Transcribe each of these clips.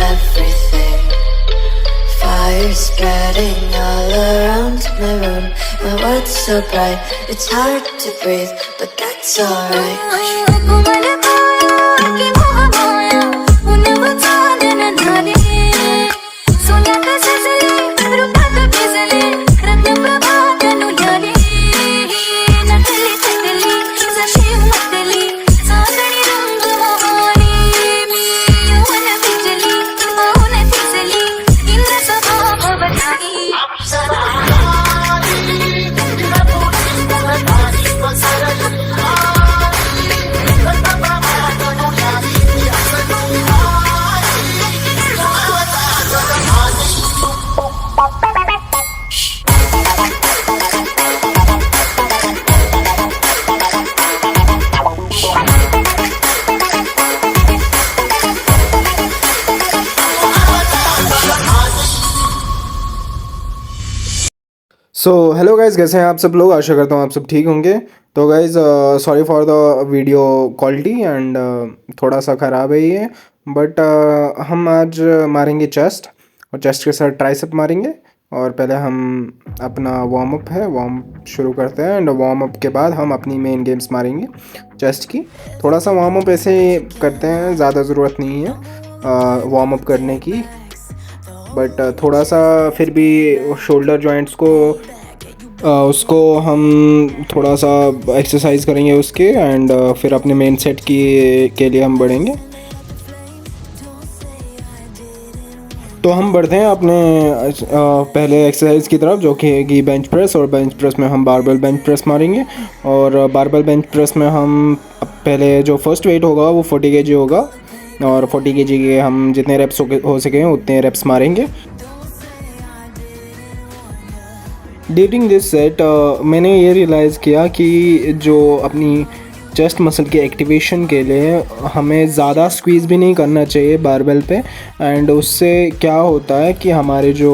everything. Fire spreading all around my room. My world's so bright, it's hard to breathe, but that's alright. So hello guys, कैसे हैं आप सब लोग। आशा करता हूँ आप सब ठीक होंगे। तो guys sorry for the video quality and थोड़ा सा ख़राब है ये, बट हम आज मारेंगे चेस्ट और चेस्ट के साथ ट्राइसेप मारेंगे। और पहले हम अपना वार्म अप शुरू करते हैं एंड वार्म अप के बाद हम अपनी मेन गेम्स मारेंगे चेस्ट की। थोड़ा सा वार्म अप ऐसे करते हैं, ज़्यादा ज़रूरत नहीं है वार्म अप करने की, बट थोड़ा सा फिर भी शोल्डर जॉइंट्स को उसको हम थोड़ा सा एक्सरसाइज करेंगे उसके एंड फिर अपने मेन सेट के लिए हम बढ़ेंगे। तो हम बढ़ते हैं अपने पहले एक्सरसाइज की तरफ, जो कि बेंच प्रेस। और बेंच प्रेस में हम बारबेल बेंच प्रेस मारेंगे। और बारबेल बेंच प्रेस में हम पहले जो फर्स्ट वेट होगा वो 40 kg होगा, और 40 kg के हम जितने रेप्स हो सके उतने रेप्स मारेंगे। ड्यूरिंग दिस सेट मैंने ये रियलाइज़ किया कि जो अपनी चेस्ट मसल के एक्टिवेशन के लिए हमें ज़्यादा स्क्वीज़ भी नहीं करना चाहिए बारबेल पे। एंड उससे क्या होता है कि हमारे जो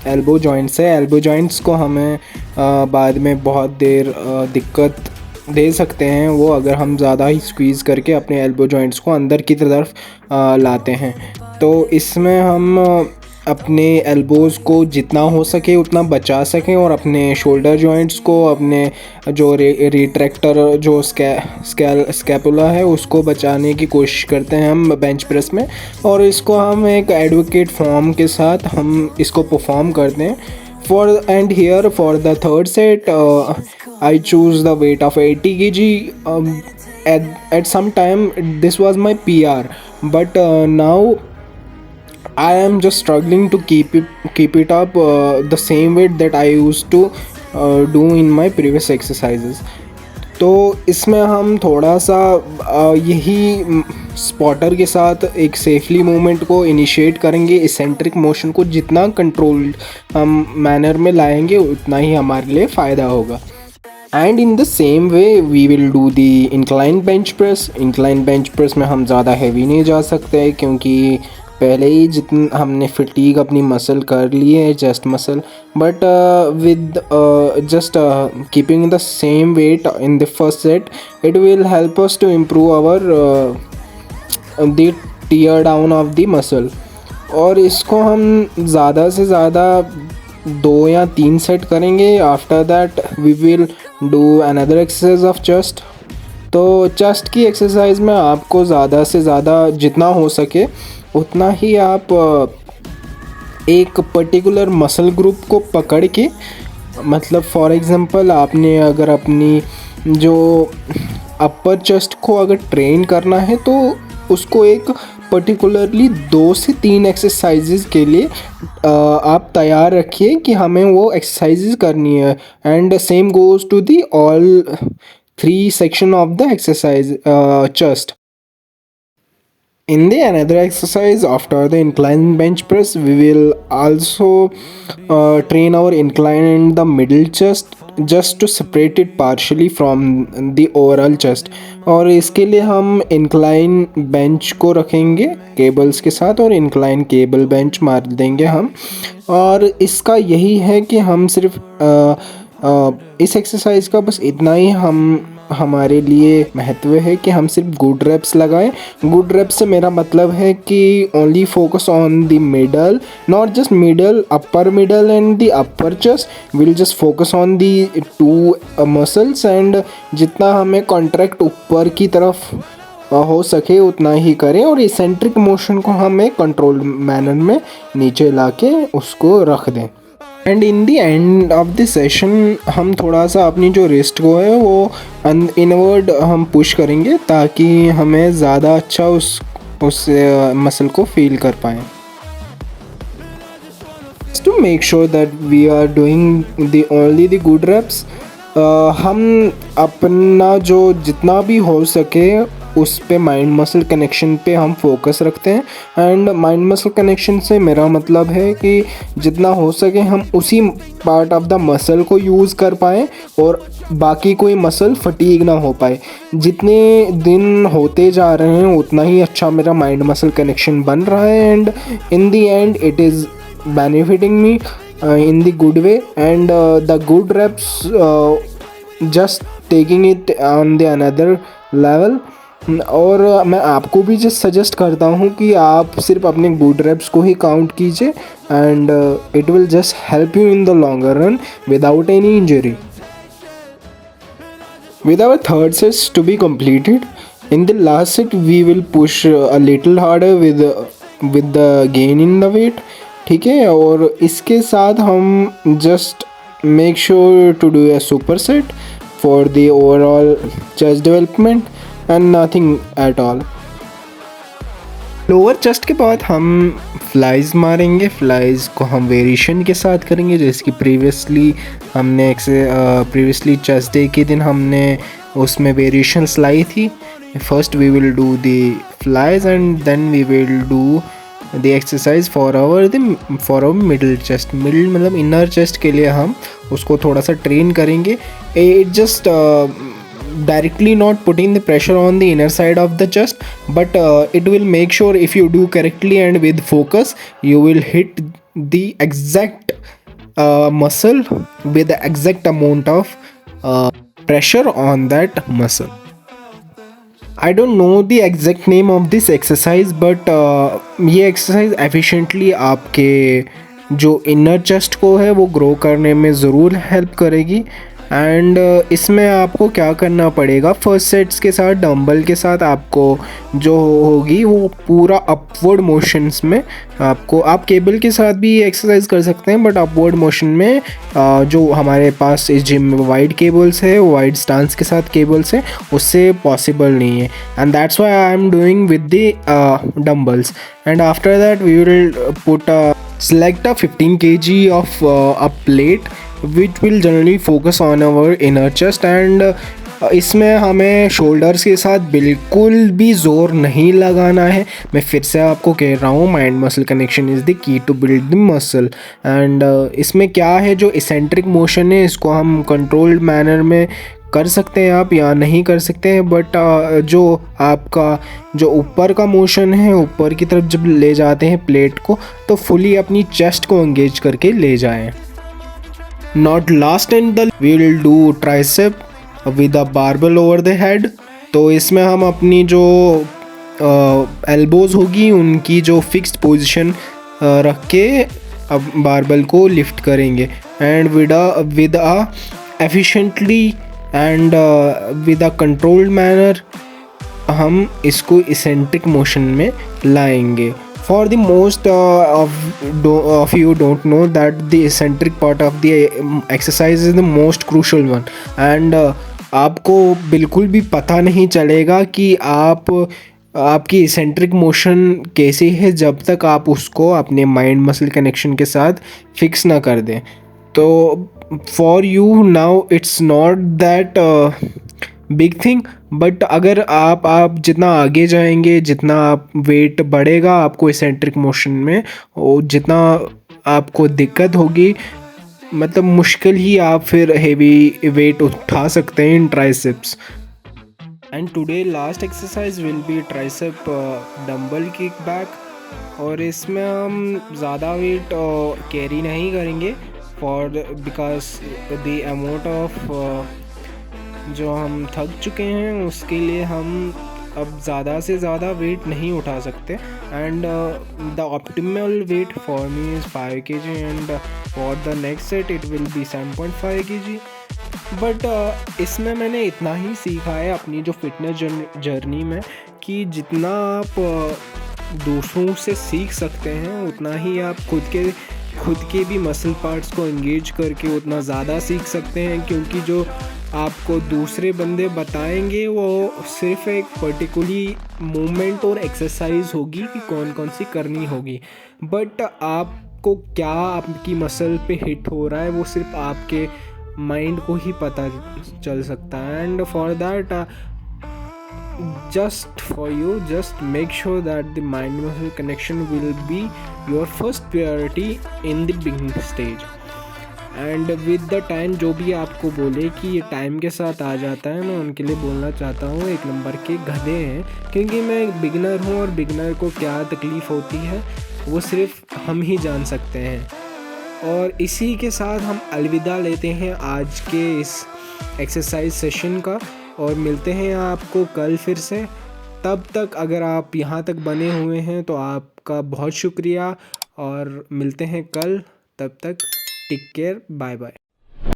एल्बो जॉइंट्स को हमें बाद में बहुत देर दिक्कत दे सकते हैं वो, अगर हम ज़्यादा ही स्क्वीज़ करके अपने एल्बो जॉइंट्स को अंदर की तरफ लाते हैं। तो इसमें हम अपने एल्बोज़ को जितना हो सके उतना बचा सकें और अपने शोल्डर जॉइंट्स को, अपने जो रिट्रैक्टर जो स्कैपुला है उसको बचाने की कोशिश करते हैं हम बेंच प्रेस में। और इसको हम एक एडवोकेट फॉर्म के साथ हम इसको परफॉर्म करते हैं। For the third set, I choose the weight of 80 kg. At some time this was my PR, but now I am just struggling to keep it up the same weight that I used to do in my previous exercises. तो इसमें हम थोड़ा सा यही spotter के साथ एक safely movement को इनिशिएट करेंगे। इसेंट्रिक मोशन को जितना कंट्रोल्ड हम मैनर में लाएंगे उतना ही हमारे लिए फ़ायदा होगा। And in the same way we will do the incline bench press में हम ज़्यादा हैवी नहीं जा सकते, क्योंकि पहले ही जितना हमने फटीग अपनी मसल कर ली है, chest muscle, but with just keeping the same weight in the first set it will help us to improve our the tear down of the muscle. और इसको हम ज़्यादा से ज़्यादा 2 या 3 सेट करेंगे। After that we will do another exercise of chest. तो chest की एक्सरसाइज में आपको ज़्यादा से ज़्यादा जितना हो सके उतना ही आप एक पर्टिकुलर मसल ग्रुप को पकड़ के, मतलब फॉर एग्ज़ाम्पल आपने अगर अपनी जो अपर चेस्ट को अगर ट्रेन करना है तो उसको एक पर्टिकुलरली 2 से 3 एक्सरसाइजेज़ के लिए आप तैयार रखिए कि हमें वो एक्सरसाइजेज़ करनी है। And same goes to the all 3 section of the exercise chest. In the another exercise after the incline bench press, we will also train our incline in the middle chest just to separate it partially from the overall chest. और इसके लिए हम incline bench को रखेंगे cables के साथ और incline cable bench मार देंगे हम। और इसका यही है कि हम सिर्फ इस एक्सरसाइज का बस इतना ही हम हमारे लिए महत्व है कि हम सिर्फ गुड रेप्स लगाएं। गुड रेप्स से मेरा मतलब है कि only focus on the middle, not just middle, upper middle and the upper chest. Will just focus on the two muscles and जितना हमें कॉन्ट्रैक्ट ऊपर की तरफ हो सके उतना ही करें, और इसेंट्रिक मोशन को हमें कंट्रोल मैनर में नीचे लाके उसको रख दें। And in the end of the session हम थोड़ा सा अपनी जो रिस्ट को है वो इनवर्ड हम पुश करेंगे ताकि हमें ज़्यादा अच्छा उस मसल को फील कर पाएँ। To make sure that we are doing the only the good reps, हम अपना जो जितना भी हो सके उस पे माइंड मसल कनेक्शन पे हम फोकस रखते हैं। एंड माइंड मसल कनेक्शन से मेरा मतलब है कि जितना हो सके हम उसी पार्ट ऑफ द मसल को यूज़ कर पाएँ और बाकी कोई मसल फटीग ना हो पाए। जितने दिन होते जा रहे हैं उतना ही अच्छा मेरा माइंड मसल कनेक्शन बन रहा है, and in the end it is benefiting me in the good way, and the good reps just taking it on the another level। और मैं आपको भी जस्ट सजेस्ट करता हूँ कि आप सिर्फ अपने गुड रेप्स को ही काउंट कीजिए, and it will just help you in the longer run without any injury. With our third set to be completed, in the last set we will push a little harder with the gain in the weight, ठीक है। और इसके साथ हम just make sure to do a super set for the overall chest development and nothing at all. Lower chest के बाद हम flies मारेंगे। फ्लाइज को हम वेरिएशन के साथ करेंगे, जैसे कि प्रीवियसली चेस्ट डे के दिन हमने उसमें वेरिएशंस लाई थी। First we will do the flies and then we will do the exercise for our middle chest. Middle मतलब इनर चेस्ट के लिए हम उसको थोड़ा सा ट्रेन करेंगे। It just directly not putting the pressure on the inner side of the chest, but it will make sure if you do correctly and with focus you will hit the exact muscle with the exact amount of pressure on that muscle. I don't know the exact name of this exercise, but ये exercise efficiently आपके जो inner chest को है वो grow करने में ज़रूर help करेगी। एंड इसमें आपको क्या करना पड़ेगा, फर्स्ट सेट्स के साथ डंबल के साथ आपको जो होगी वो पूरा अपवर्ड मोशंस में आपको, आप केबल के साथ भी एक्सरसाइज कर सकते हैं, बट अपवर्ड मोशन में जो हमारे पास इस जिम में वाइड केबल्स है, वाइड स्टांस के साथ केबल्स है, उससे पॉसिबल नहीं है। And that's why I am doing with the dumbbells. And after that we will put select a 15 kg of a plate which will generally focus on our inner chest, and इसमें हमें shoulders के साथ बिल्कुल भी ज़ोर नहीं लगाना है। मैं फिर से आपको कह रहा हूँ, mind muscle connection is the key to build the muscle. And इसमें क्या है, जो इसेंट्रिक मोशन है इसको हम कंट्रोल्ड मैनर में कर सकते हैं आप या नहीं कर सकते हैं, बट जो आपका जो ऊपर का मोशन है, ऊपर की तरफ जब ले जाते हैं प्लेट को, तो फुली अपनी चेस्ट को एंगेज करके ले जाएं। Not last and the we will do tricep with a barbell over the head. तो इसमें हम अपनी जो एल्बोज होगी उनकी जो फिक्स्ड पोजीशन रख के अब बारबेल को लिफ्ट करेंगे, and with a efficiently and with a controlled manner हम इसको इसेंट्रिक मोशन में लाएंगे। For the most of you don't know that the eccentric part of the exercise is the most crucial one, and आपको बिल्कुल भी पता नहीं चलेगा कि आपकी इसेंट्रिक मोशन कैसी है जब तक आप उसको अपने माइंड मसल कनेक्शन के साथ फिक्स ना कर दें। तो for you now it's not that big thing, but अगर आप जितना आगे जाएंगे, जितना आप वेट बढ़ेगा आपको इसेंट्रिक मोशन में, और जितना आपको दिक्कत होगी, मतलब मुश्किल ही आप फिर हेवी वेट उठा सकते हैं in triceps. And today last exercise will be tricep dumbbell kickback, और इसमें हम ज़्यादा वेट कैरी नहीं करेंगे बिकॉज द अमाउंट ऑफ जो हम थक चुके हैं उसके लिए हम अब ज़्यादा से ज़्यादा वेट नहीं उठा सकते। And the optimal weight for me is 5 kg and for the next set it will be 7.5 kg। But इसमें मैंने इतना ही सीखा है अपनी जो फिटनेस जर्नी में कि जितना आप दूसरों से सीख सकते हैं उतना ही आप खुद के भी मसल पार्ट्स को एंगेज करके उतना ज़्यादा सीख सकते हैं, क्योंकि जो आपको दूसरे बंदे बताएंगे वो सिर्फ एक पर्टिकुलरली मूवमेंट और एक्सरसाइज होगी कि कौन कौन सी करनी होगी, बट आपको क्या आपकी मसल पे हिट हो रहा है वो सिर्फ आपके माइंड को ही पता चल सकता है। And for that just make sure that the mind muscle connection will be your first priority in the beginning stage. And with the time जो भी आपको बोले कि ये टाइम के साथ आ जाता है, मैं उनके लिए बोलना चाहता हूँ 1 नंबर के गधे हैं, क्योंकि मैं एक बिगनर हूँ और बिगनर को क्या तकलीफ़ होती है वो सिर्फ हम ही जान सकते हैं। और इसी के साथ हम अलविदा लेते हैं आज के इस एक्सरसाइज सेशन का और मिलते हैं आपको कल फिर से। तब तक अगर आप यहाँ तक बने हुए हैं तो आपका बहुत शुक्रिया और मिलते हैं कल। तब तक टेक केयर, बाय बाय।